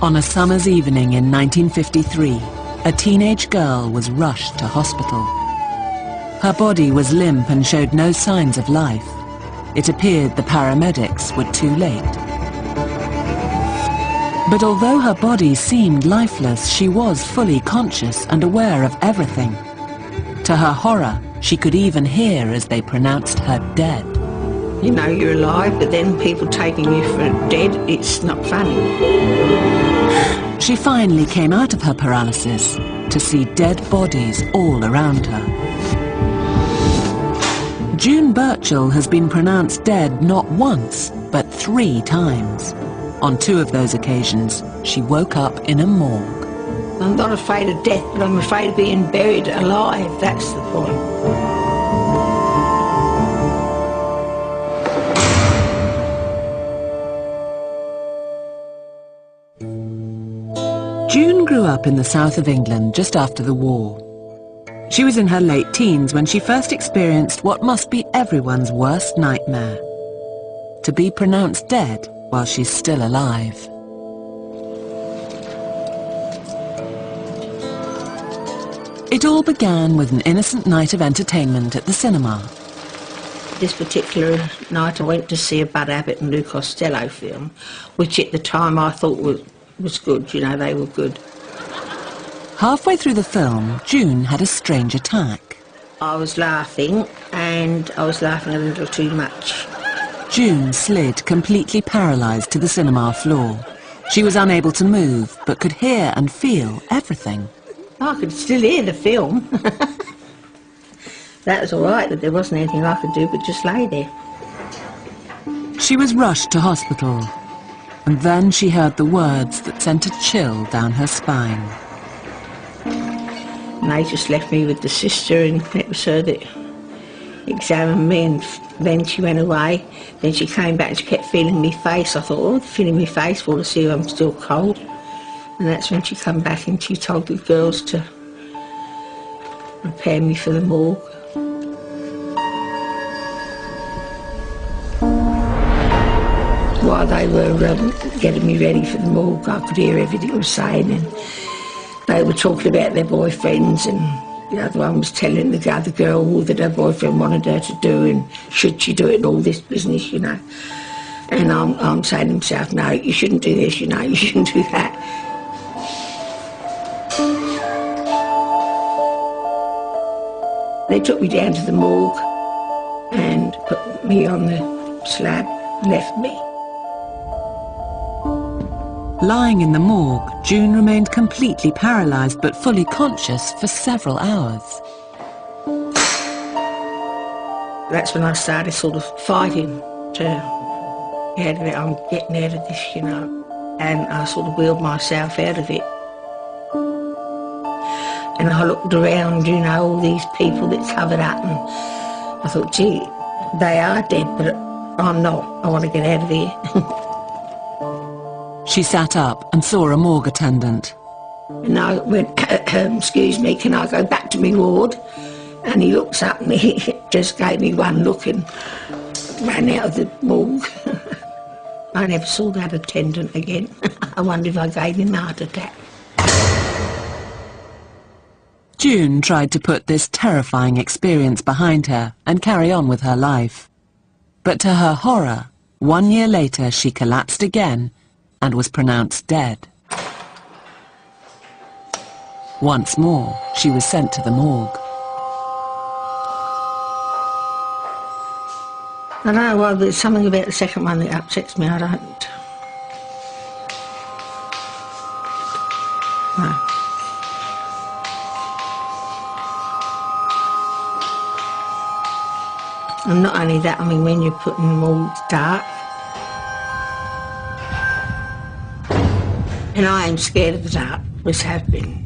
On a summer's evening in 1953, a teenage girl was rushed to hospital. Her body was limp and showed no signs of life. It appeared the paramedics were too late. But although her body seemed lifeless, she was fully conscious and aware of everything. To her horror, she could even hear as they pronounced her dead. You know you're alive, but then people taking you for dead, it's not funny. She finally came out of her paralysis to see dead bodies all around her. June Burchell has been pronounced dead not once, but 3 times. On 2 of those occasions, she woke up in a morgue. I'm not afraid of death, but I'm afraid of being buried alive, that's the point. June grew up in the south of England just after the war. She was in her late teens when she first experienced what must be everyone's worst nightmare: to be pronounced dead while she's still alive. It all began with an innocent night of entertainment at the cinema. This particular night I went to see a Bud Abbott and Lou Costello film, which at the time I thought was good, you know, they were good. Halfway through the film, June had a strange attack. I was laughing, and I was laughing a little too much. June slid completely paralysed to the cinema floor. She was unable to move, but could hear and feel everything. I could still hear the film. That was all right, that there wasn't anything I could do but just lay there. She was rushed to hospital, and then she heard the words that sent a chill down her spine. And they just left me with the sister, and it was her that examined me, and then she went away. Then she came back and she kept feeling my face. I thought, oh, feeling my face for to see if I'm still cold. And that's when she come back and she told the girls to prepare me for the morgue. While they were getting me ready for the morgue, I could hear everything they were saying, and they were talking about their boyfriends, and the other one was telling the other girl all that her boyfriend wanted her to do, and should she do it, and all this business, you know. And I'm saying to myself, no, you shouldn't do this, you know, you shouldn't do that. They took me down to the morgue and put me on the slab, left me. Lying in the morgue, June remained completely paralysed but fully conscious for several hours. That's when I started sort of fighting to get out of it. I'm getting out of this, you know. And I sort of wheeled myself out of it. And I looked around, you know, all these people that covered up, and I thought, gee, they are dead, but I'm not. I want to get out of here. She sat up and saw a morgue attendant. And I went, excuse me, can I go back to my ward? And he looks up and he just gave me one look and ran out of the morgue. I never saw that attendant again. I wonder if I gave him a heart attack. June tried to put this terrifying experience behind her and carry on with her life. But to her horror, 1 year later she collapsed again and was pronounced dead. Once more, she was sent to the morgue. I don't know, well, there's something about the second one that upsets me. I don't... No. And not only that, I mean, when you're putting them all dark, and I am scared of the dark, always have been.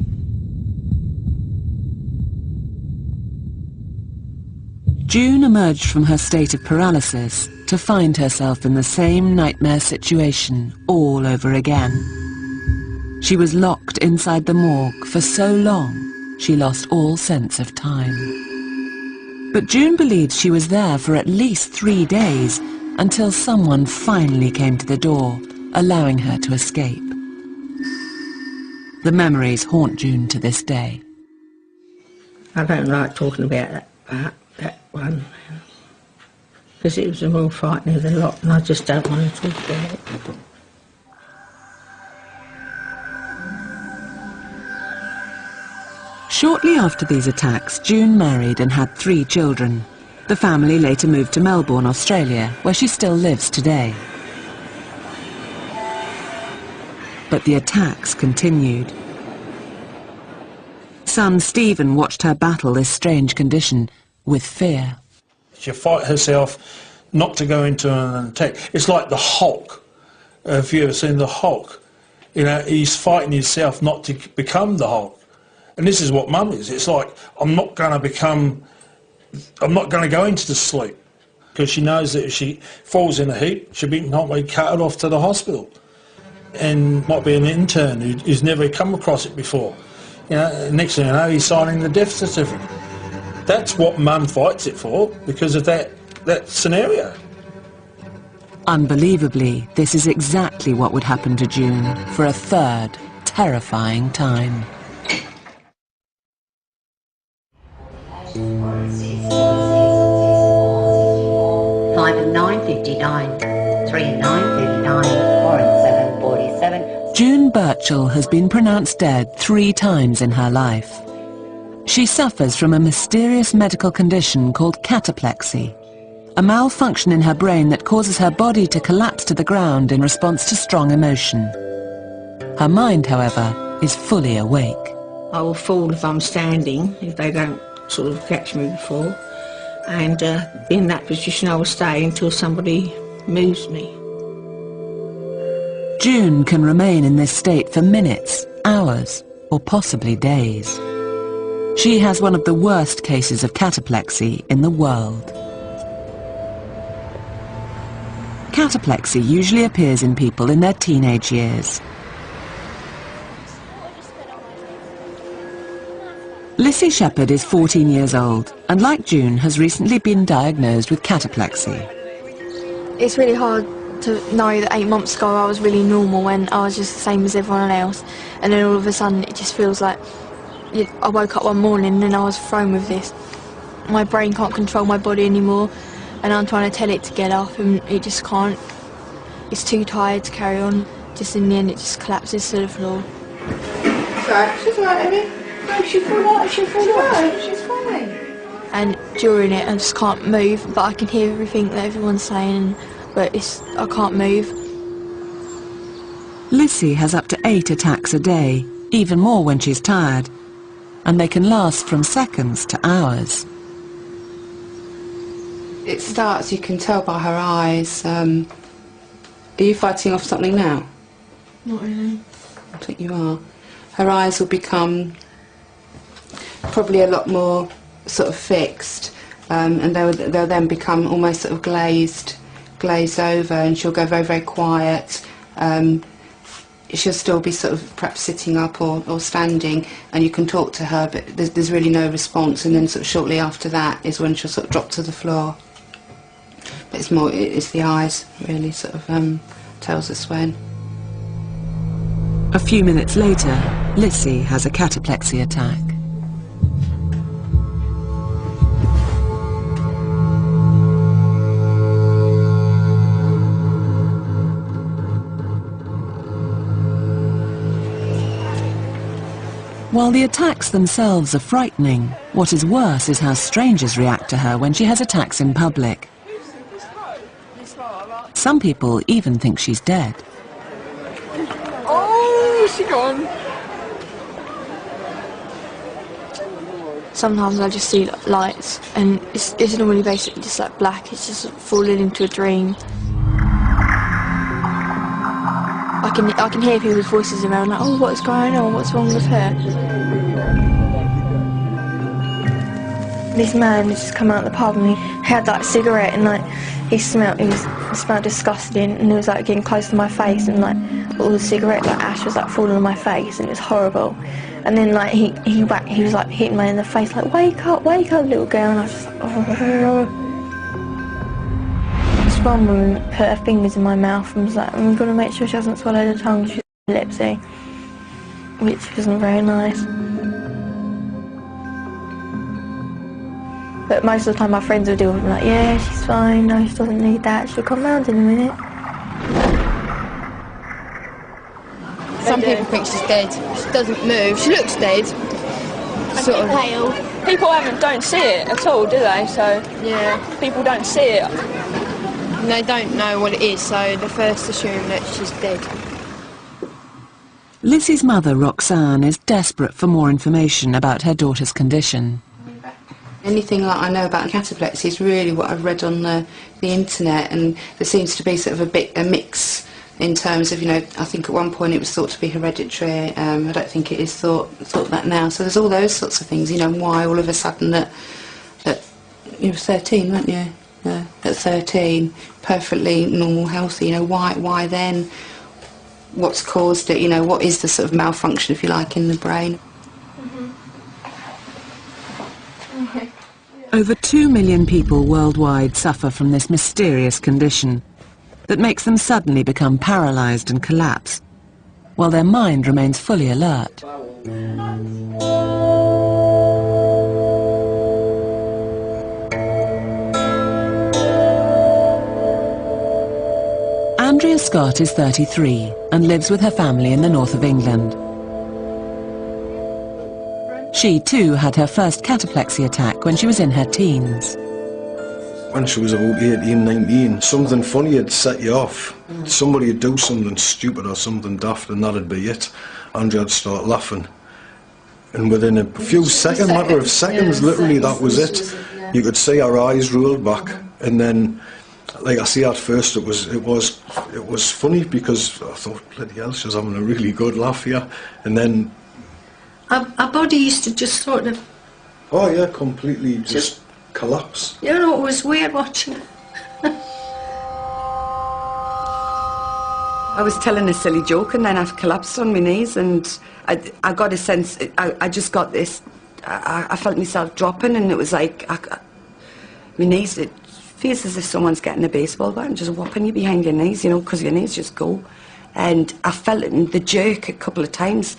June emerged from her state of paralysis to find herself in the same nightmare situation all over again. She was locked inside the morgue for so long, she lost all sense of time. But June believed she was there for at least 3 days until someone finally came to the door, allowing her to escape. The memories haunt June to this day. I don't like talking about that one, because it was more frightening than a lot, and I just don't want to talk about it. Shortly after these attacks, June married and had 3 children. The family later moved to Melbourne, Australia, where she still lives today. But the attacks continued. Son Stephen watched her battle this strange condition with fear. She fight herself not to go into an attack. It's like the Hulk. If you've ever seen the Hulk, you know, he's fighting himself not to become the Hulk. And this is what Mum is. It's like, I'm not going to go into the sleep, because she knows that if she falls in a heap, she'll be not be carted off to the hospital. And might be an intern who's never come across it before. You know, next thing you know, he's signing the death certificate. That's what Mum fights it for, because of that scenario. Unbelievably, this is exactly what would happen to June for a third terrifying time. Five and 9:59, 3 and 9:39, 4 and 7:47. June Birchall has been pronounced dead 3 times in her life. She suffers from a mysterious medical condition called cataplexy, a malfunction in her brain that causes her body to collapse to the ground in response to strong emotion. Her mind, however, is fully awake. I will fall if I'm standing, if they don't sort of catch me before. And in that position I will stay until somebody moves me. June can remain in this state for minutes, hours, or possibly days. She has one of the worst cases of cataplexy in the world. Cataplexy usually appears in people in their teenage years. Lissy Shepherd is 14 years old and, like June, has recently been diagnosed with cataplexy. It's really hard to know that 8 months ago I was really normal when I was just the same as everyone else, and then all of a sudden it just feels like I woke up one morning and I was thrown with this. My brain can't control my body anymore, and I'm trying to tell it to get up and it just can't. It's too tired to carry on. Just in the end it just collapses to the floor. Sorry, she's all right, Amy. No, she's all right, she's all right, she's fine. And during it I just can't move, but I can hear everything that everyone's saying, but I can't move. Lissy has up to 8 attacks a day, even more when she's tired, and they can last from seconds to hours. It starts, you can tell by her eyes. Are you fighting off something now? Not really. I think you are. Her eyes will become probably a lot more sort of fixed, and they'll then become almost sort of glazed over, and she'll go very, very quiet. She'll still be sort of perhaps sitting up or standing, and you can talk to her, but there's really no response, and then sort of shortly after that is when she'll sort of drop to the floor. But it's the eyes really sort of tells us when. A few minutes later, Lissy has a cataplexy attack. While the attacks themselves are frightening, what is worse is how strangers react to her when she has attacks in public. Some people even think she's dead. Oh, she gone. Sometimes I just see lights, and it's normally basically just like black. It's just falling into a dream. I can hear people's voices around, like, oh, what's going on? What's wrong with her? This man had just come out of the pub and he had like a cigarette, and like he smelled disgusting, and he was like getting close to my face, and like all the cigarette like ash was like falling on my face, and it was horrible. And then like he was like hitting me in the face, like, wake up, little girl, and I was just like, oh. This one woman put her fingers in my mouth and was like, I'm going to make sure she hasn't swallowed her tongue, she's narcolepsy. which wasn't very nice. But most of the time my friends would deal with me like, yeah, she's fine, no, she doesn't need that, she'll come round in a minute. Some people think she's dead. She doesn't move. She looks dead. Sort of pale. People don't see it at all, do they? So yeah, people don't see it. And they don't know what it is, so they first assume that she's dead. Lizzie's mother, Roxanne, is desperate for more information about her daughter's condition. Anything like I know about cataplexy is really what I've read on the internet, and there seems to be sort of a mix in terms of, you know, I think at one point it was thought to be hereditary. I don't think it is thought that now. So there's all those sorts of things, you know, why all of a sudden that you were 13, weren't you? At 13, perfectly normal, healthy, you know, why then? What's caused it, you know, what is the sort of malfunction, if you like, in the brain? Over 2 million people worldwide suffer from this mysterious condition that makes them suddenly become paralysed and collapse, while their mind remains fully alert. Andrea Scott is 33 and lives with her family in the north of England. She too had her first cataplexy attack when she was in her teens. When she was about 18, 19, something funny had set you off. Somebody would do something stupid or something daft and that'd be it. Andrea would start laughing. And within a few seconds, matter of seconds, literally that was it. You could see her eyes rolled back, and then, like I see at first, it was funny because I thought, bloody hell, she was having a really good laugh here. And then Our body used to just sort of... oh yeah, completely just collapse. You know, it was weird watching. I was telling a silly joke and then I collapsed on my knees, and I got a sense, I just got this, I felt myself dropping, and it was like, my knees, it feels as if someone's getting a baseball bat and just whopping you behind your knees, you know, because your knees just go. And I felt it in the jerk a couple of times,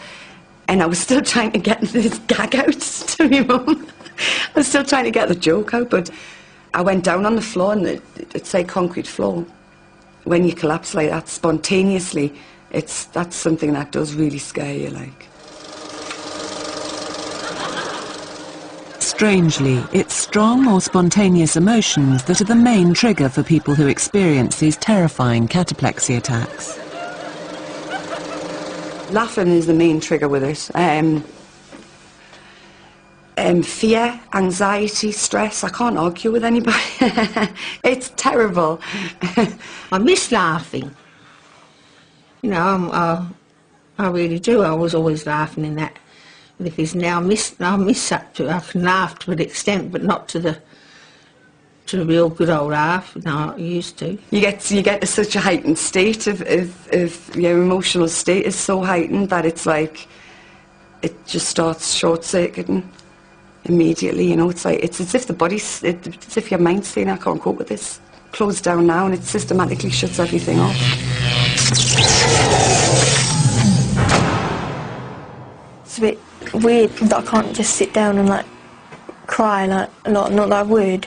and I was still trying to get this gag out to my mum. I was still trying to get the joke out, but I went down on the floor, and it's like concrete floor. When you collapse like that spontaneously, that's something that does really scare you, like. Strangely, it's strong or spontaneous emotions that are the main trigger for people who experience these terrifying cataplexy attacks. Laughing is the main trigger with it. Fear, anxiety, stress, I can't argue with anybody. It's terrible. I miss laughing. You know, I really do. I was always laughing in that. But if it's now, I miss that too. I can laugh to an extent, but not to the real good old laugh. No, I used to. You get to such a heightened state of your emotional state is so heightened that it's like it just starts short-circuiting immediately. You know, it's like it's as if the body's, it's as if your mind's saying, I can't cope with this. Close down now, and it systematically shuts everything off. It's a bit weird that I can't just sit down and like cry like a lot, not that I would,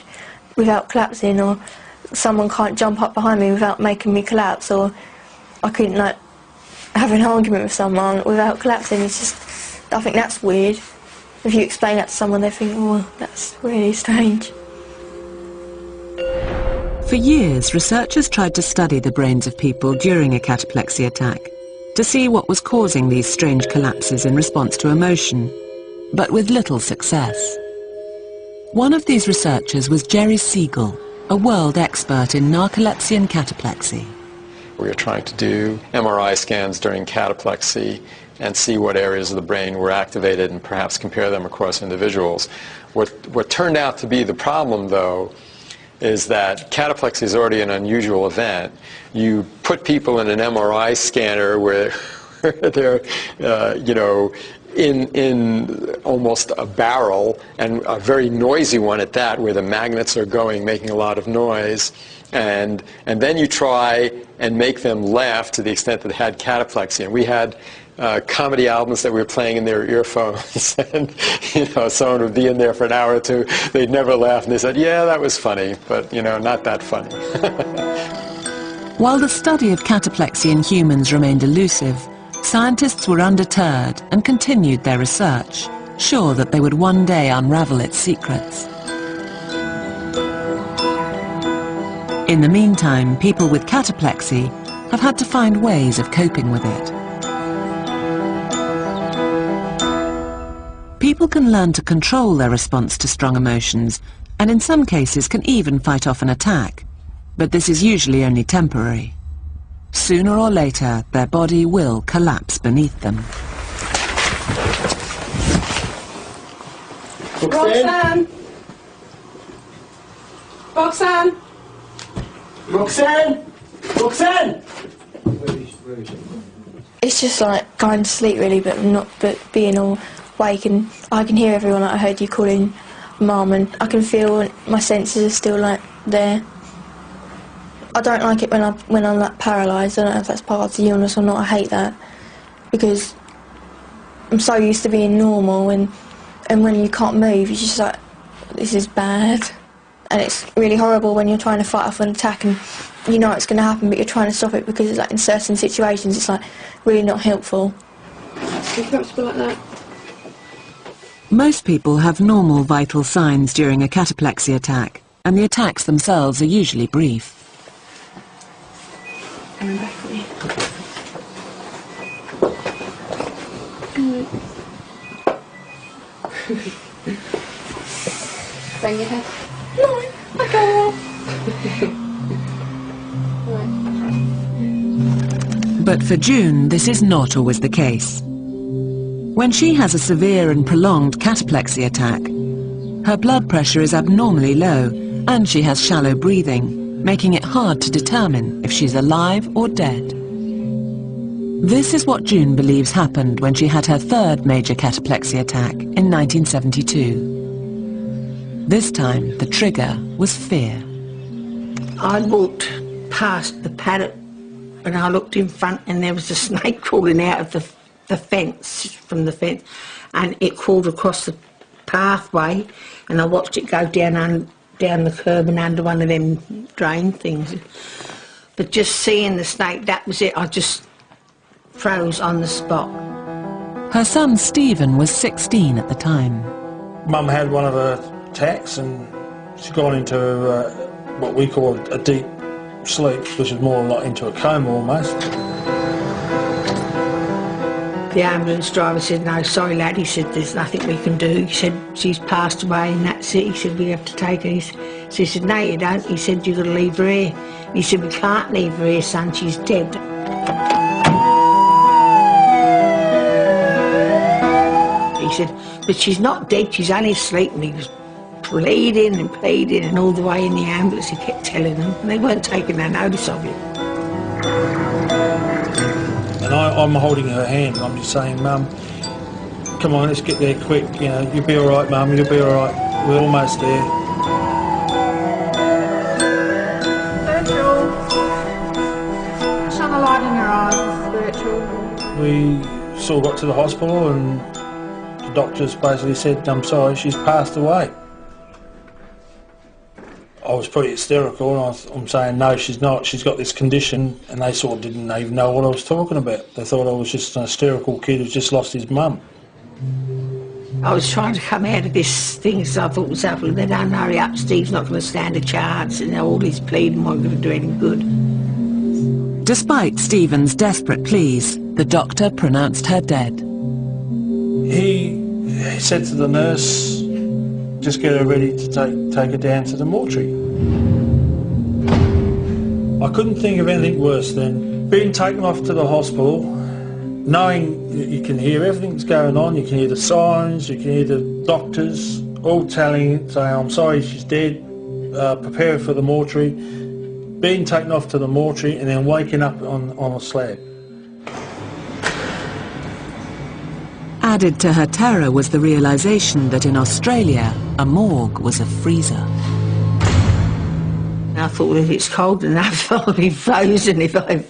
without collapsing, or someone can't jump up behind me without making me collapse, or I couldn't like have an argument with someone without collapsing. It's just, I think that's weird. If you explain that to someone, they think, oh, that's really strange. For years, researchers tried to study the brains of people during a cataplexy attack to see what was causing these strange collapses in response to emotion, but with little success. One of these researchers was Jerry Siegel, a world expert in narcolepsy and cataplexy. We were trying to do MRI scans during cataplexy and see what areas of the brain were activated and perhaps compare them across individuals. What turned out to be the problem, though, is that cataplexy is already an unusual event. You put people in an MRI scanner where they're you know, in almost a barrel, and a very noisy one at that, where the magnets are going, making a lot of noise. And then you try and make them laugh to the extent that they had cataplexy. And we had comedy albums that we were playing in their earphones, and you know, someone would be in there for an hour or two, they'd never laugh, and they said, yeah, that was funny, but you know, not that funny. While the study of cataplexy in humans remained elusive, scientists were undeterred and continued their research, sure that they would one day unravel its secrets. In the meantime, people with cataplexy have had to find ways of coping with it. People can learn to control their response to strong emotions, and in some cases can even fight off an attack. But this is usually only temporary. Sooner or later, their body will collapse beneath them. Roxanne! Roxanne! Roxanne! Roxanne! It's just like going to sleep really, but being all awake, and I can hear everyone. I heard you calling Mum, and I can feel my senses are still like there. I don't like it when I'm like paralysed. I don't know if that's part of the illness or not. I hate that because I'm so used to being normal, and when you can't move, you're just like, this is bad. And it's really horrible when you're trying to fight off an attack and you know it's going to happen, but you're trying to stop it because it's like in certain situations it's like really not helpful. Are you comfortable like that? Most people have normal vital signs during a cataplexy attack, and the attacks themselves are usually brief. Coming back for you. Bang your head. No, I don't. But for June, this is not always the case. When she has a severe and prolonged cataplexy attack, her blood pressure is abnormally low and she has shallow breathing, making it hard to determine if she's alive or dead. This is what June believes happened when she had her third major cataplexy attack in 1972. This time, the trigger was fear. I walked past the paddock and I looked in front and there was a snake crawling out of the fence, from the fence, and it crawled across the pathway, and I watched it go down the curb and under one of them drain things. But just seeing the snake, that was it. I just froze on the spot. Her son Stephen was 16 at the time. Mum had one of her attacks and she's gone into what we call a deep sleep, which is more like into a coma almost. The ambulance driver said, no, sorry lad, he said, there's nothing we can do. He said, she's passed away and that's it. He said, we have to take her. So he said, no you don't. He said, you've got to leave her here. He said, we can't leave her here, son, she's dead. He said, but she's not dead, she's only asleep. And he was pleading and all the way in the ambulance he kept telling them, and they weren't taking no notice of it. And I'm holding her hand and I'm just saying, Mum, come on, let's get there quick, you know, you'll be all right, Mum, you'll be all right, we're almost there. Spiritual. Shine a light in your eyes, spiritual. We sort of got to the hospital and the doctors basically said, I'm sorry, she's passed away. I was pretty hysterical and I'm saying, no, she's not, she's got this condition, and they sort of didn't even know what I was talking about. They thought I was just an hysterical kid who's just lost his mum. I was trying to come out of this thing, so I thought was happening. They don't hurry up, Steve's not going to stand a chance, and all his pleading wasn't going to do any good. Despite Stephen's desperate pleas, the doctor pronounced her dead. He said to the nurse, just get her ready to take her down to the mortuary. I couldn't think of anything worse than being taken off to the hospital, knowing that you can hear everything that's going on, you can hear the sirens, you can hear the doctors all saying, I'm sorry, she's dead, prepare her for the mortuary, being taken off to the mortuary and then waking up on a slab. Added to her terror was the realization that in Australia, a morgue was a freezer. I thought, if it's cold enough, I'll be frozen. If I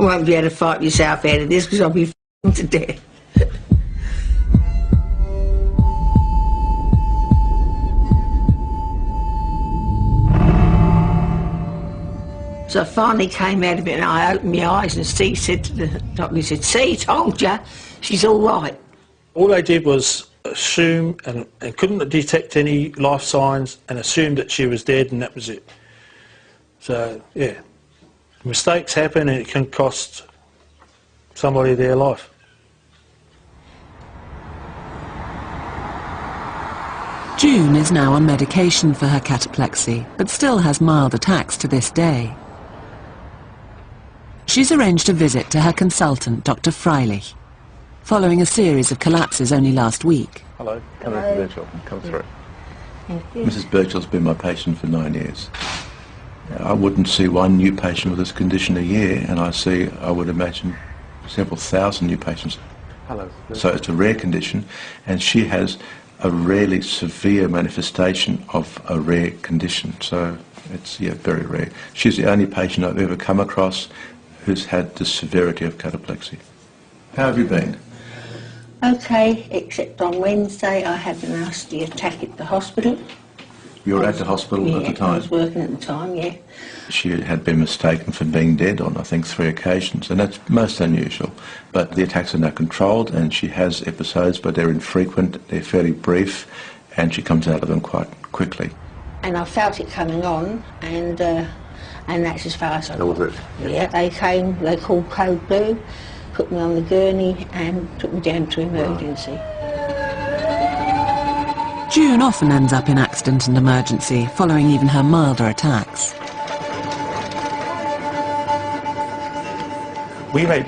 won't be able to fight myself out of this because I'll be to death. So I finally came out of it and I opened my eyes and Steve said to the doctor, he said, "See, I told you, she's all right." All they did was assume and couldn't detect any life signs and assumed that she was dead and that was it. So, yeah, mistakes happen and it can cost somebody their life. June is now on medication for her cataplexy, but still has mild attacks to this day. She's arranged a visit to her consultant, Dr. Freilich, following a series of collapses only last week. Hello, come in, Birchall, come through. Mrs. Birchall's been my patient for 9 years. I wouldn't see one new patient with this condition a year, and I would imagine, several thousand new patients. Hello. So it's a rare condition, and she has a rarely severe manifestation of a rare condition. So it's, yeah, very rare. She's the only patient I've ever come across who's had the severity of cataplexy. How have you been? Okay, except on Wednesday I had a nasty attack at the hospital. You were at the hospital at the time? I was working at the time, yeah. She had been mistaken for being dead on, I think, 3 occasions, and that's most unusual. But the attacks are now controlled, and she has episodes, but they're infrequent, they're fairly brief, and she comes out of them quite quickly. And I felt it coming on, and that's as far as I got. That was it? Yeah, they came, they called Code Blue, put me on the gurney and took me down to emergency. June often ends up in accident and emergency, following even her milder attacks. We rate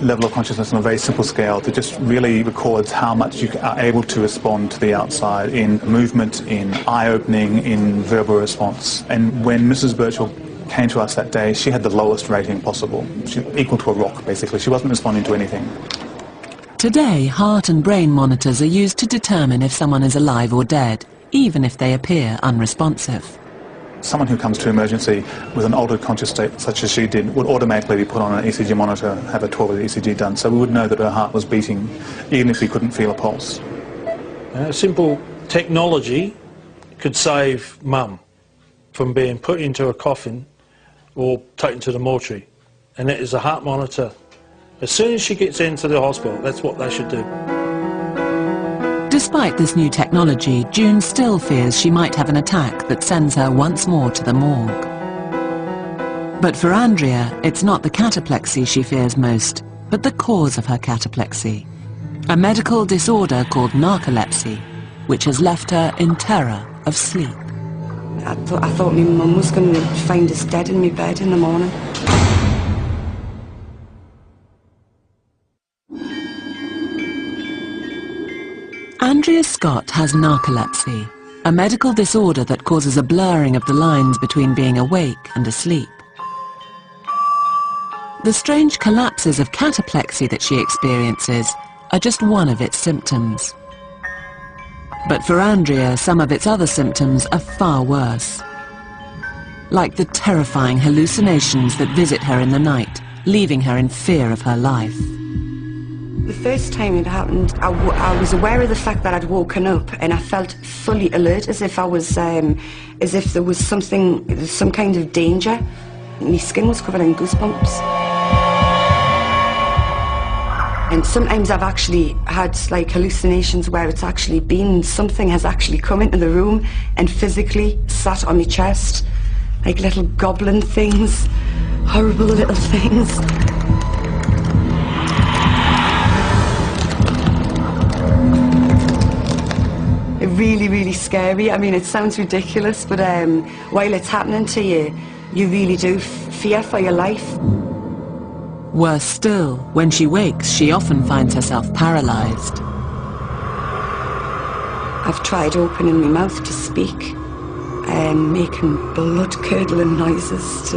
level of consciousness on a very simple scale that just really records how much you are able to respond to the outside in movement, in eye-opening, in verbal response. And when Mrs. Birchall came to us that day, she had the lowest rating possible. She equal to a rock, basically. She wasn't responding to anything. Today, heart and brain monitors are used to determine if someone is alive or dead, even if they appear unresponsive. Someone who comes to emergency with an altered conscious state, such as she did, would automatically be put on an ECG monitor, have a 12-hour ECG done, so we would know that her heart was beating, even if we couldn't feel a pulse. Simple technology could save Mum from being put into a coffin or taken to the mortuary, and that is a heart monitor. As soon as she gets into the hospital, that's what they should do. Despite this new technology, June still fears she might have an attack that sends her once more to the morgue. But for Andrea, it's not the cataplexy she fears most, but the cause of her cataplexy, a medical disorder called narcolepsy, which has left her in terror of sleep. I thought my mum was going to find us dead in my bed in the morning. Andrea Scott has narcolepsy, a medical disorder that causes a blurring of the lines between being awake and asleep. The strange collapses of cataplexy that she experiences are just one of its symptoms. But for Andrea, some of its other symptoms are far worse. Like the terrifying hallucinations that visit her in the night, leaving her in fear of her life. The first time it happened, I was aware of the fact that I'd woken up and I felt fully alert, as if I was, as if there was something, some kind of danger. My skin was covered in goosebumps. And sometimes I've actually had like hallucinations where it's actually been, something has actually come into the room and physically sat on my chest, like little goblin things, horrible little things. Really, really scary. I mean, it sounds ridiculous, but while it's happening to you, you really do fear for your life. Worse still, when she wakes, she often finds herself paralyzed. I've tried opening my mouth to speak, making blood-curdling noises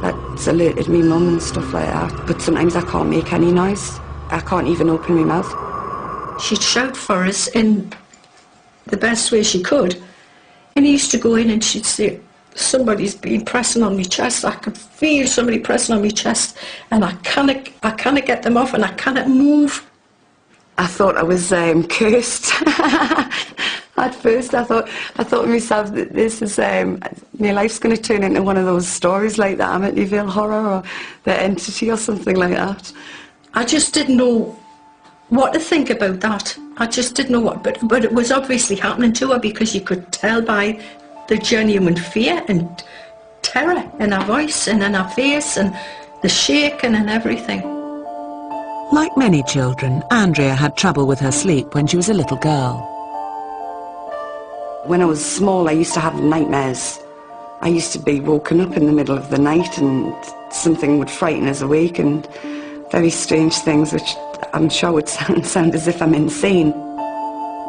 that's alerted me mum and stuff like that. But sometimes I can't make any noise. I can't even open my mouth. she'd shout for us in the best way she could. And he used to go in and she'd say, somebody's been pressing on my chest. I could feel somebody pressing on my chest, and I cannot get them off, and I cannot move. I thought I was cursed. At first, I thought to myself that this is my life's going to turn into one of those stories like the Amityville Horror or the Entity or something like that. I just didn't know what to think about that. I just didn't know what, but it was obviously happening to her, because you could tell by the genuine fear and terror in her voice and in her face and the shaking and everything. Like many children, Andrea had trouble with her sleep when she was a little girl. When I was small, I used to have nightmares. I used to be woken up in the middle of the night and something would frighten us awake, and very strange things which I'm sure would sound as if I'm insane.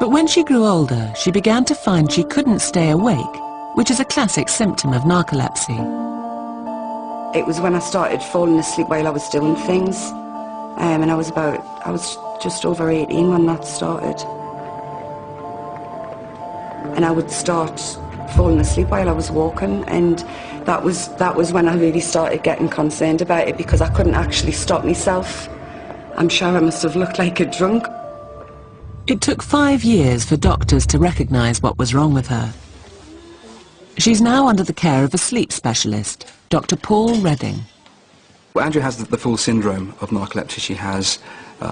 But when she grew older, she began to find she couldn't stay awake, which is a classic symptom of narcolepsy. It was when I started falling asleep while I was doing things, and I was just over 18 when that started. And I would start falling asleep while I was walking, and that was when I really started getting concerned about it, because I couldn't actually stop myself. I'm sure I must have looked like a drunk. It took 5 years for doctors to recognise what was wrong with her. She's now under the care of a sleep specialist, Dr. Paul Redding. Well, Andrea has the full syndrome of narcolepsy. She has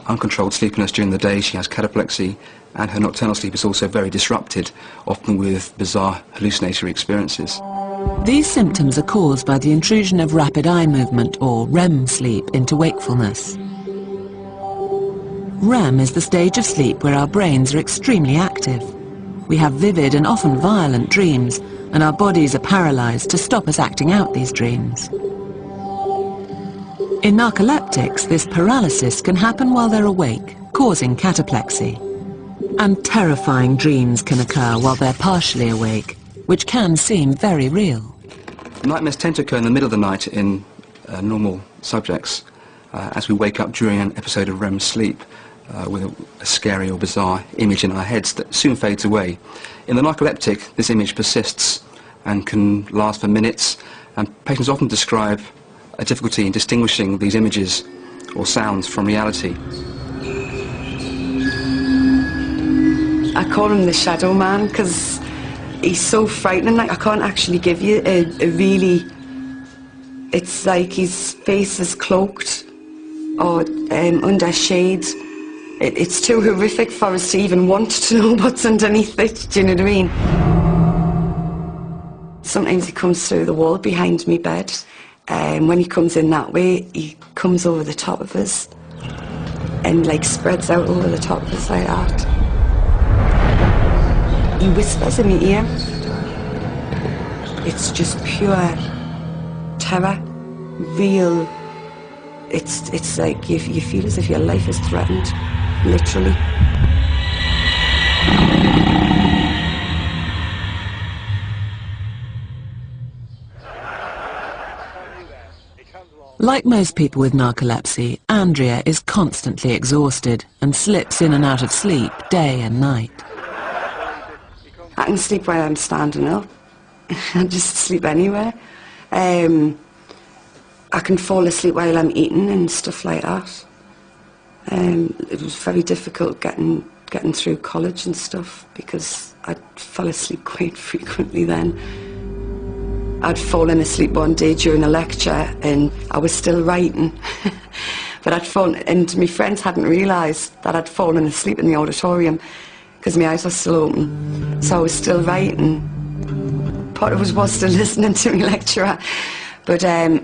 uncontrolled sleepiness during the day, she has cataplexy, and her nocturnal sleep is also very disrupted, often with bizarre hallucinatory experiences. These symptoms are caused by the intrusion of rapid eye movement, or REM sleep, into wakefulness. REM is the stage of sleep where our brains are extremely active. We have vivid and often violent dreams, and our bodies are paralysed to stop us acting out these dreams. In narcoleptics, this paralysis can happen while they're awake, causing cataplexy. And terrifying dreams can occur while they're partially awake, which can seem very real. Nightmares tend to occur in the middle of the night in normal subjects, as we wake up during an episode of REM sleep with a scary or bizarre image in our heads that soon fades away. In the narcoleptic, this image persists and can last for minutes, and patients often describe a difficulty in distinguishing these images or sounds from reality. I call him the shadow man because he's so frightening. Like, I can't actually give you a really... It's like his face is cloaked or under shades. It's too horrific for us to even want to know what's underneath it, do you know what I mean? Sometimes he comes through the wall behind me bed, and when he comes in that way, he comes over the top of us and like spreads out over the top of us like that. He whispers in my ear. It's just pure terror, real. It's like you feel as if your life is threatened, literally. Like most people with narcolepsy, Andrea is constantly exhausted and slips in and out of sleep day and night. I can sleep while I'm standing up. I just sleep anywhere. I can fall asleep while I'm eating and stuff like that. It was very difficult getting through college and stuff because I fell asleep quite frequently then. I'd fallen asleep one day during a lecture and I was still writing. But I'd fallen, and my friends hadn't realised that I'd fallen asleep in the auditorium because my eyes were still open. So I was still writing. Part of it was still listening to my lecturer. But I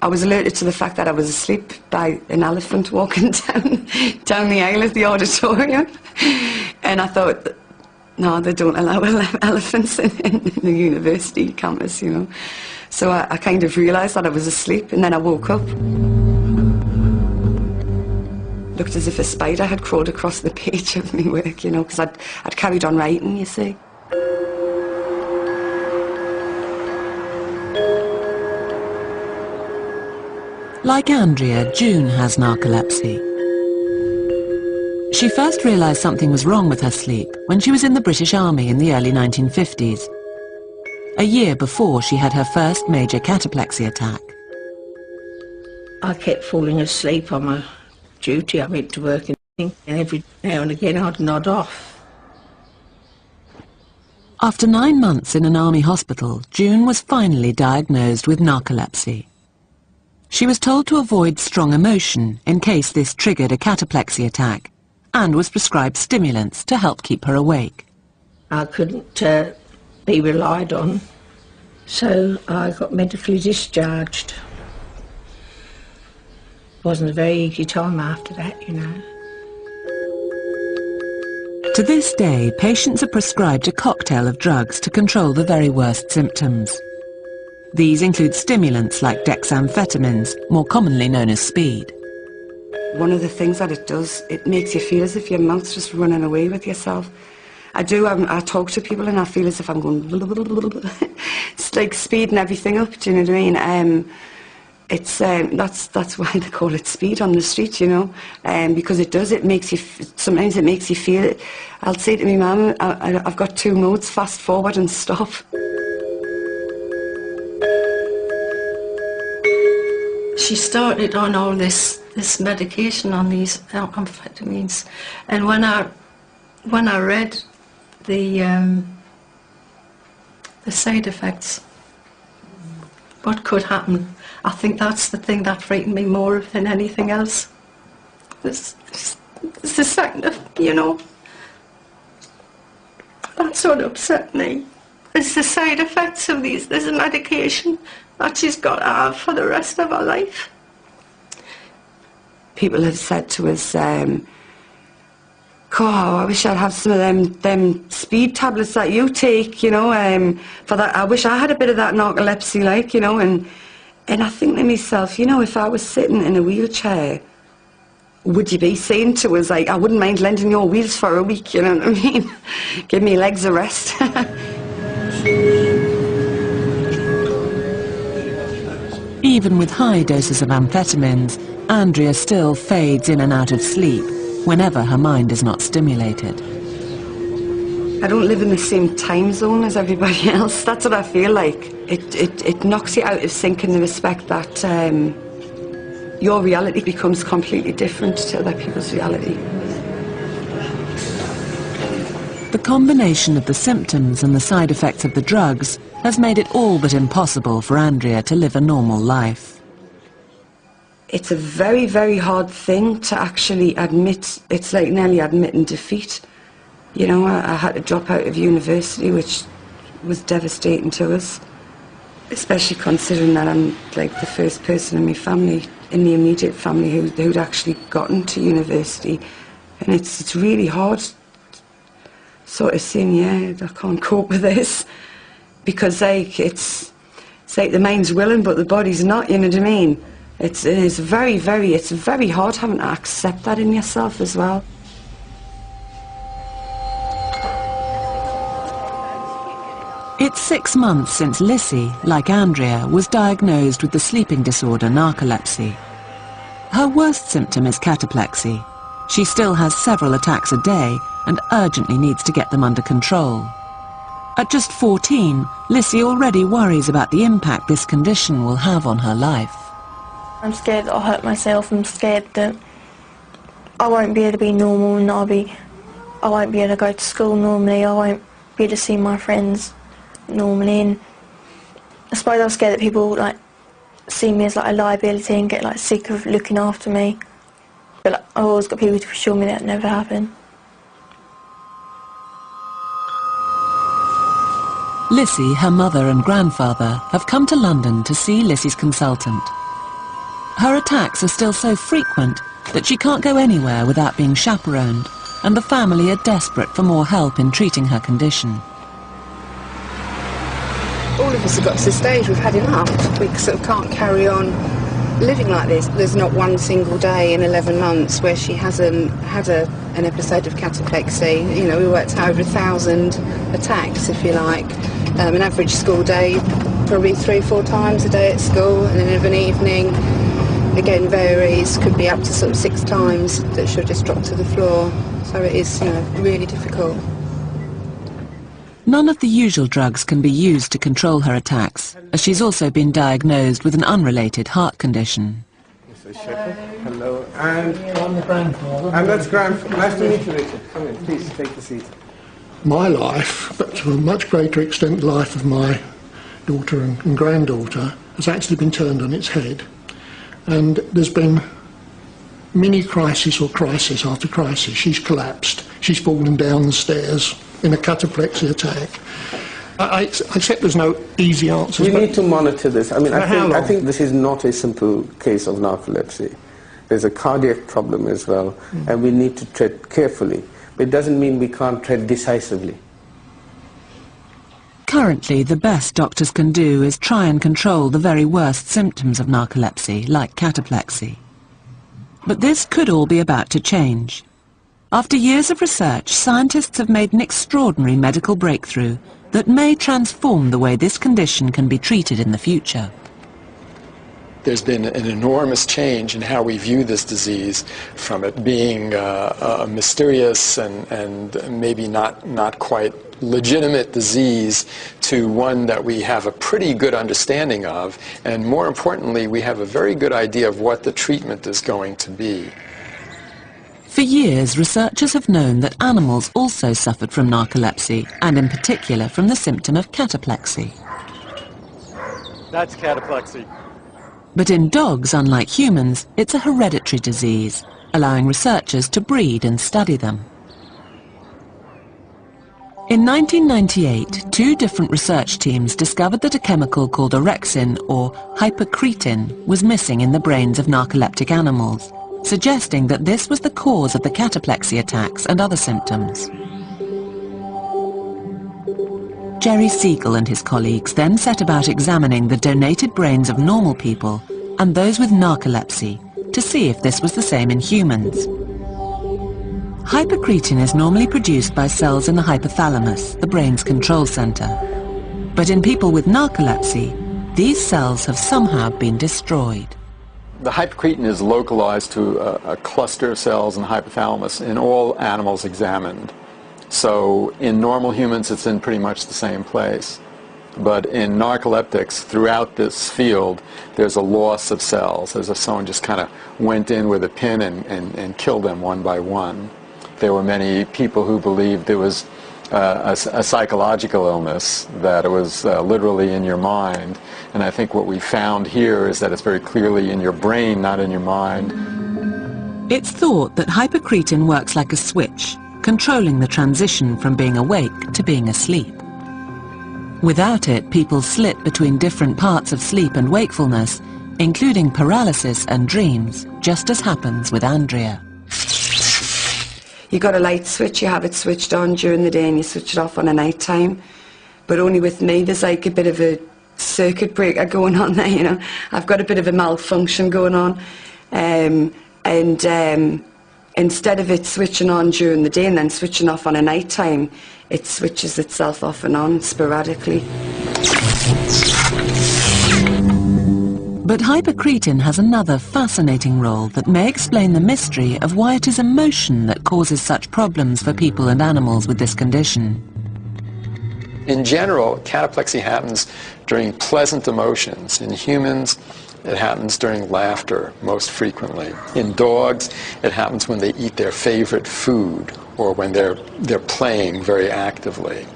was alerted to the fact that I was asleep by an elephant walking down the aisle of the auditorium. And I thought, no, they don't allow elephants in the university campus, you know. So I kind of realised that I was asleep, and then I woke up. Looked as if a spider had crawled across the page of my work, you know, because I'd carried on writing, you see. Like Andrea, June has narcolepsy. She first realised something was wrong with her sleep when she was in the British Army in the early 1950s. A year before she had her first major cataplexy attack. I kept falling asleep on my duty. I went to work and every now and again I'd nod off. After 9 months in an army hospital, June was finally diagnosed with narcolepsy. She was told to avoid strong emotion in case this triggered a cataplexy attack, and was prescribed stimulants to help keep her awake. I couldn't be relied on, so I got medically discharged. Wasn't a very easy time after that, you know. To this day, patients are prescribed a cocktail of drugs to control the very worst symptoms. These include stimulants like dexamphetamines, more commonly known as speed. One of the things that it does, it makes you feel as if your mouth's just running away with yourself. I talk to people and I feel as if I'm going it's like speeding everything up, do you know what I mean? That's why they call it speed on the street, you know, because it does, it makes you, sometimes it makes you feel it. I'll say to my mum, I've got 2 modes, fast forward and stop. She started on all this medication, on these amphetamines, and when I read the side effects, what could happen, I think that's the thing that frightened me more than anything else. It's the second of, you know, that's what upset me. It's the side effects of this medication that she's got to have for the rest of her life. People have said to us, I wish I'd have some of them speed tablets that you take, you know, for that. I wish I had a bit of that narcolepsy, like, you know, and I think to myself, you know, if I was sitting in a wheelchair, would you be saying to us, like, I wouldn't mind lending your wheels for a week, you know what I mean? Give me legs a rest. Even with high doses of amphetamines, Andrea still fades in and out of sleep whenever her mind is not stimulated. I don't live in the same time zone as everybody else. That's what I feel like. It knocks you out of sync in the respect that your reality becomes completely different to other people's reality. The combination of the symptoms and the side effects of the drugs has made it all but impossible for Andrea to live a normal life. It's a very, very hard thing to actually admit. It's like nearly admitting defeat. You know, I had to drop out of university, which was devastating to us, especially considering that I'm like the first person in my family, in the immediate family, who'd actually gotten to university. And it's really hard sort of saying, yeah, I can't cope with this, because like it's like the mind's willing but the body's not, you know what I mean? It's very hard having to accept that in yourself as well. It's 6 months since Lissy, like Andrea, was diagnosed with the sleeping disorder narcolepsy. Her worst symptom is cataplexy. She still has several attacks a day and urgently needs to get them under control. At just 14, Lissy already worries about the impact this condition will have on her life. I'm scared that I'll hurt myself. I'm scared that I won't be able to be normal, and I won't be able to go to school normally. I won't be able to see my friends normally, and I suppose I'm scared that people like see me as like a liability and get like sick of looking after me. But like, I've always got people to assure me that never happened. Lissy, her mother and grandfather have come to London to see Lissy's consultant. Her attacks are still so frequent that she can't go anywhere without being chaperoned, and the family are desperate for more help in treating her condition. All of us have got to the stage we've had enough. We sort of can't carry on living like this. There's not one single day in 11 months where she hasn't had an episode of cataplexy. You know, we worked out over 1,000 attacks, if you like. An average school day, probably 3 or 4 times a day at school, and then of an evening. again varies, could be up to sort of 6 times that she'll just drop to the floor. So it is, you know, really difficult. None of the usual drugs can be used to control her attacks, as she's also been diagnosed with an unrelated heart condition. Hello. And I'm the grandfather. And that's grandfather. Nice to meet you, Richard. Come in, please take the seat. My life, but to a much greater extent the life of my daughter and granddaughter, has actually been turned on its head. And there's been mini crisis or crisis after crisis. She's collapsed. She's fallen down the stairs in a cataplexy attack. I accept there's no easy answers. We need to monitor this. I mean, I think this is not a simple case of narcolepsy. There's a cardiac problem as well, and we need to tread carefully. But it doesn't mean we can't tread decisively. Currently, the best doctors can do is try and control the very worst symptoms of narcolepsy, like cataplexy. But this could all be about to change. After years of research, scientists have made an extraordinary medical breakthrough that may transform the way this condition can be treated in the future. There's been an enormous change in how we view this disease, from it being a mysterious and maybe not quite legitimate disease to one that we have a pretty good understanding of, and more importantly, we have a very good idea of what the treatment is going to be. For years, researchers have known that animals also suffered from narcolepsy, and in particular from the symptom of cataplexy. That's cataplexy. But in dogs, unlike humans, it's a hereditary disease, allowing researchers to breed and study them. In 1998, 2 different research teams discovered that a chemical called orexin, or hypercretin, was missing in the brains of narcoleptic animals, suggesting that this was the cause of the cataplexy attacks and other symptoms. Jerry Siegel and his colleagues then set about examining the donated brains of normal people and those with narcolepsy to see if this was the same in humans. Hypercretin is normally produced by cells in the hypothalamus, the brain's control center. But in people with narcolepsy, these cells have somehow been destroyed. The hypercretin is localized to a cluster of cells in the hypothalamus in all animals examined. So in normal humans, it's in pretty much the same place. But in narcoleptics, throughout this field, there's a loss of cells, as if someone just kind of went in with a pin and killed them one by one. There were many people who believed there was a psychological illness, that it was literally in your mind. And I think what we found here is that it's very clearly in your brain, not in your mind. It's thought that hypercretin works like a switch, controlling the transition from being awake to being asleep. Without it, people slip between different parts of sleep and wakefulness, including paralysis and dreams, just as happens with Andrea. You got a light switch, you have it switched on during the day and you switch it off on a night time. But only with me, there's like a bit of a circuit breaker going on there, you know. I've got a bit of a malfunction going on. Instead of it switching on during the day and then switching off on a night time, it switches itself off and on sporadically. But hypercretin has another fascinating role that may explain the mystery of why it is emotion that causes such problems for people and animals with this condition. In general, cataplexy happens during pleasant emotions. In humans, it happens during laughter most frequently. In dogs, it happens when they eat their favorite food or when they're playing very actively.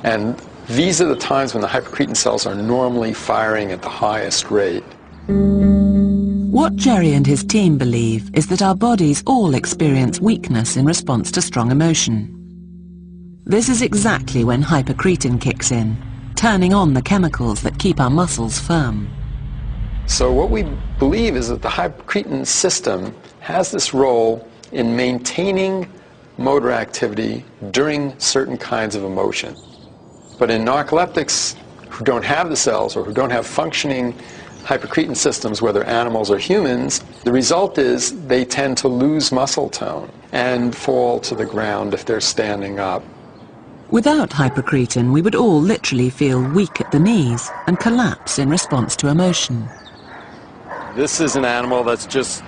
And these are the times when the hypercretin cells are normally firing at the highest rate. What Jerry and his team believe is that our bodies all experience weakness in response to strong emotion. This is exactly when hypercretin kicks in, turning on the chemicals that keep our muscles firm. So what we believe is that the hypercretin system has this role in maintaining motor activity during certain kinds of emotion. But in narcoleptics who don't have the cells or who don't have functioning hypercretin systems, whether animals or humans, the result is they tend to lose muscle tone and fall to the ground if they're standing up. Without hypercretin, we would all literally feel weak at the knees and collapse in response to emotion. This is an animal that's just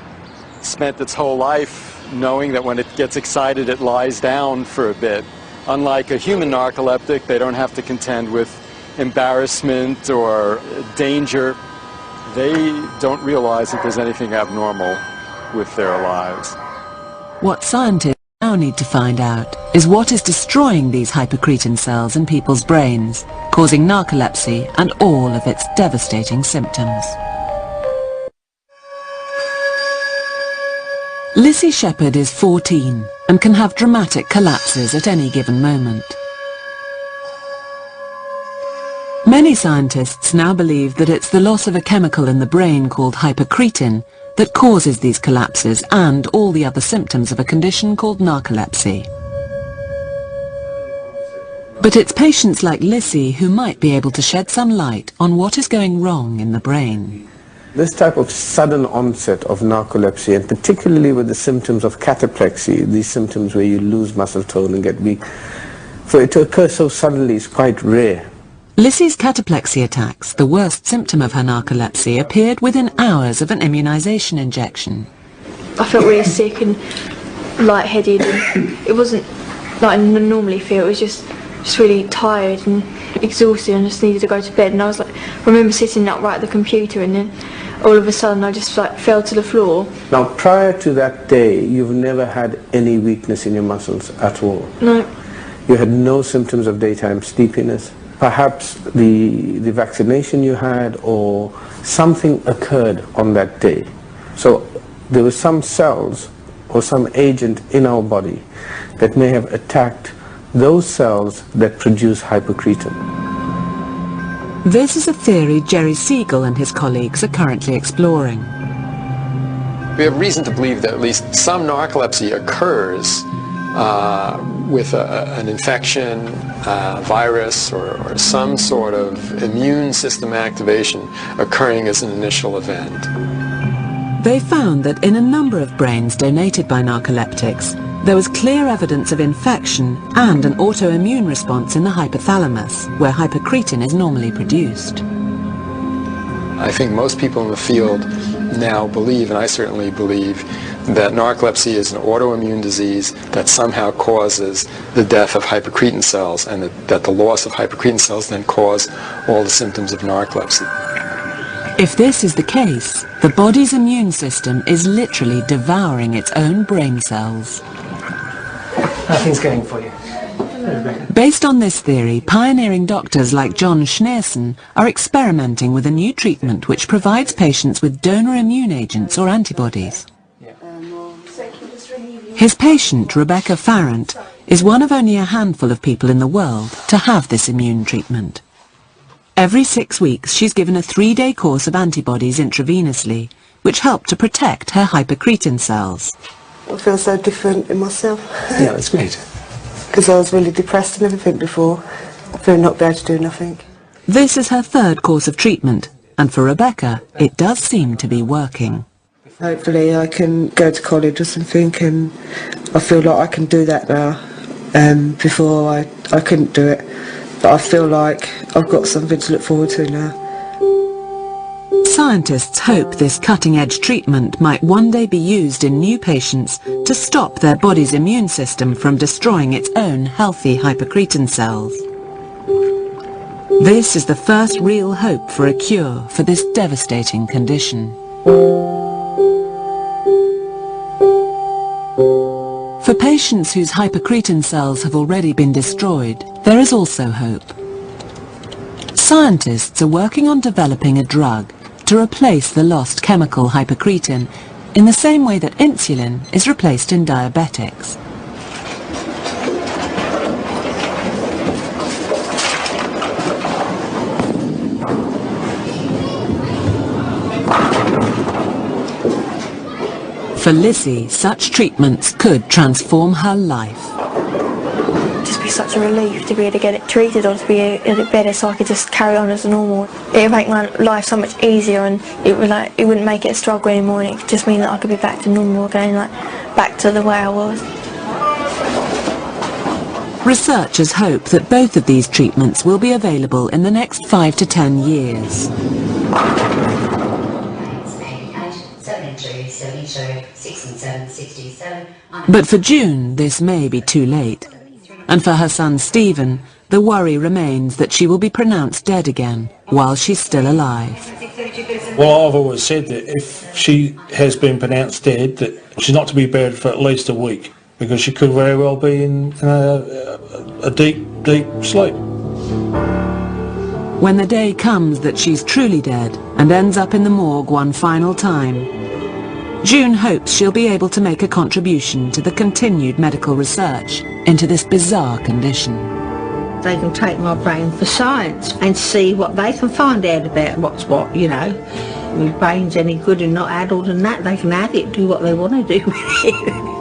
spent its whole life knowing that when it gets excited it lies down for a bit. Unlike a human narcoleptic, they don't have to contend with embarrassment or danger. They don't realize that there's anything abnormal with their lives. What scientists now need to find out is what is destroying these hypocretin cells in people's brains, causing narcolepsy and all of its devastating symptoms. Lissy Shepherd is 14 and can have dramatic collapses at any given moment. Many scientists now believe that it's the loss of a chemical in the brain called hypocretin that causes these collapses and all the other symptoms of a condition called narcolepsy. But it's patients like Lissy who might be able to shed some light on what is going wrong in the brain. This type of sudden onset of narcolepsy, and particularly with the symptoms of cataplexy, these symptoms where you lose muscle tone and get weak, for it to occur so suddenly is quite rare. Lissy's cataplexy attacks, the worst symptom of her narcolepsy, appeared within hours of an immunization injection. I felt really sick and lightheaded, and it wasn't like I normally feel. It was just really tired and exhausted and just needed to go to bed. And I was like, I remember sitting upright at the computer, and then all of a sudden I just like fell to the floor. Now, prior to that day, you've never had any weakness in your muscles at all? No. You had no symptoms of daytime sleepiness? Perhaps the vaccination you had or something occurred on that day. So there were some cells or some agent in our body that may have attacked those cells that produce hypocretin. This is a theory Jerry Siegel and his colleagues are currently exploring. We have reason to believe that at least some narcolepsy occurs with an infection, virus, or some sort of immune system activation occurring as an initial event. They found that in a number of brains donated by narcoleptics, there was clear evidence of infection and an autoimmune response in the hypothalamus, where hypocretin is normally produced. I think most people in the field now believe, and I certainly believe, that narcolepsy is an autoimmune disease that somehow causes the death of hypocretin cells, and that the loss of hypocretin cells then cause all the symptoms of narcolepsy. If this is the case, the body's immune system is literally devouring its own brain cells. Nothing's going for you. Based on this theory, pioneering doctors like John Schneerson are experimenting with a new treatment which provides patients with donor immune agents or antibodies. His patient, Rebecca Farrant, is one of only a handful of people in the world to have this immune treatment. Every 6 weeks she's given a 3-day course of antibodies intravenously, which help to protect her hypocretin cells. I feel so different in myself. Yeah, that's great. Because I was really depressed and everything before. I feel not be able to do nothing. This is her 3rd course of treatment, and for Rebecca, it does seem to be working. Hopefully I can go to college or something, and I feel like I can do that now. Before I couldn't do it, but I feel like I've got something to look forward to now. Scientists hope this cutting-edge treatment might one day be used in new patients to stop their body's immune system from destroying its own healthy hypocretin cells. This is the first real hope for a cure for this devastating condition. For patients whose hypocretin cells have already been destroyed, there is also hope. Scientists are working on developing a drug to replace the lost chemical hypocretin in the same way that insulin is replaced in diabetics. For Lizzie, such treatments could transform her life. It'd just be such a relief to be able to get it treated or to be a bit better so I could just carry on as normal. It would make my life so much easier, and it wouldn't make it a struggle anymore, and it would just mean that I could be back to normal again, like back to the way I was. Researchers hope that both of these treatments will be available in the next 5 to 10 years. 22, 67, 67. But for June, this may be too late. And for her son Stephen, the worry remains that she will be pronounced dead again while she's still alive. Well, I've always said that if she has been pronounced dead, that she's not to be buried for at least a week, because she could very well be in a deep, deep sleep. When the day comes that she's truly dead and ends up in the morgue one final time, June hopes she'll be able to make a contribution to the continued medical research into this bizarre condition. They can take my brain for science and see what they can find out about what's what, you know. If my brain's any good and not addled and that, they can add it, do what they want to do with it.